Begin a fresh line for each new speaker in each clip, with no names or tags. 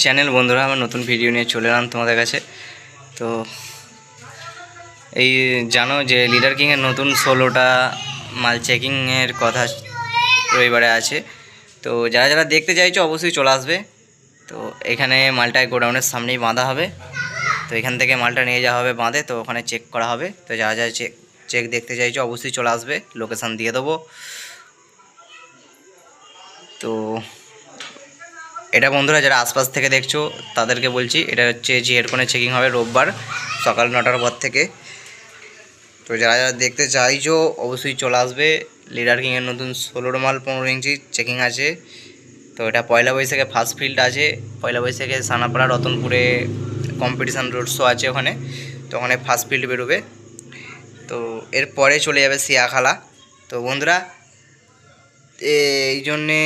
Channel বন্ধুরা, আমার নতুন ভিডিও নিয়ে চলে এলাম তোমাদের কাছে। তো এই জানো যে লিডার কিংয়ের নতুন 16টা মাল চেকিংয়ের কথা রবিবারে আছে। তো যারা যারা দেখতে চাইছো অবশ্যই চলে আসবে। তো এখানে মালটায় গোডাউনের সামনেই বাঁধা হবে। তো এখান থেকে মালটা নিয়ে যাওয়া হবে বাঁধে, তো ওখানে চেক করা হবে। তো যারা যারা চেক দেখতে চাইছো অবশ্যই চলে আসবে, লোকেশান দিয়ে দেবো। তো এটা বন্ধুরা যারা আশপাশ থেকে দেখছো তাদেরকে বলছি, এটা হচ্ছে জিএরকনে চেকিং হবে রোববার সকাল 9টার পর থেকে। তো যারা যারা দেখতে চাইছো অবশ্যই চলে আসবে। লিডার কিংয়ের নতুন 16 মাল 15 ইঞ্চি চেকিং আছে। তো এটা পয়লা বৈশাখে ফার্স্ট ফিল্ড আছে। পয়লা বৈশাখে সানাপাড়া রতনপুরে কম্পিটিশান রোড শো আছে ওখানে। তো ওখানে ফার্স্ট ফিল্ড বেরোবে। তো এরপরে চলে যাবে সিয়াখালা। তো বন্ধুরা এই জন্যে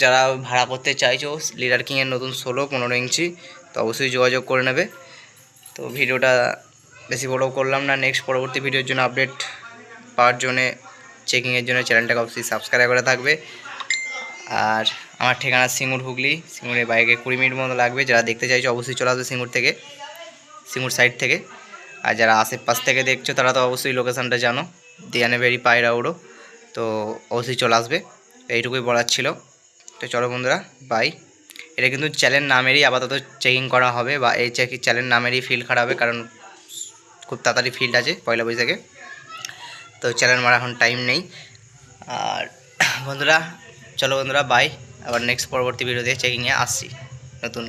যারা ভাড়া করতে চাইছো লিডার কিংয়ের নতুন 16-15 ইঞ্চি, তো অবশ্যই যোগাযোগ করে নেবে। তো ভিডিওটা বেশি বড় করলাম না, নেক্সট পরবর্তী ভিডিওর জন্য আপডেট পাওয়ার জন্যে চেকিংয়ের জন্য চ্যানেলটাকে অবশ্যই সাবস্ক্রাইব করে থাকবে। আর আমার ঠিকানা সিঙ্গুর, হুগলি। সিঙ্গুরে বাইকে 20 মিনিট মতো লাগবে। যারা দেখতে চাইছো অবশ্যই চলে আসবে সিঙ্গুর সাইড থেকে। আর যারা আশেপাশ থেকে দেখছো তারা তো অবশ্যই লোকেশানটা জানো, দিয়ানেবেরি পায়রাউড়ো। তো অবশ্যই চলে আসবে, এইটুকুই বলার ছিল। তো চলো বন্ধুরা, বাই। এটা কিন্তু চ্যানেল নামেরই আপাতত চেকিং করা হবে, বা এই চ্যানেল নামেরই ফিল্ড খারাপ হবে, কারণ খুব তাড়াতাড়ি ফিল্ড আছে পয়লা বৈশাখে। তো চ্যানেল মারা এখন টাইম নেই। আর বন্ধুরা চলো বন্ধুরা, বাই। আবার নেক্সট পরবর্তী ভিডিও দিয়ে চেকিংয়ে আসছি নতুন।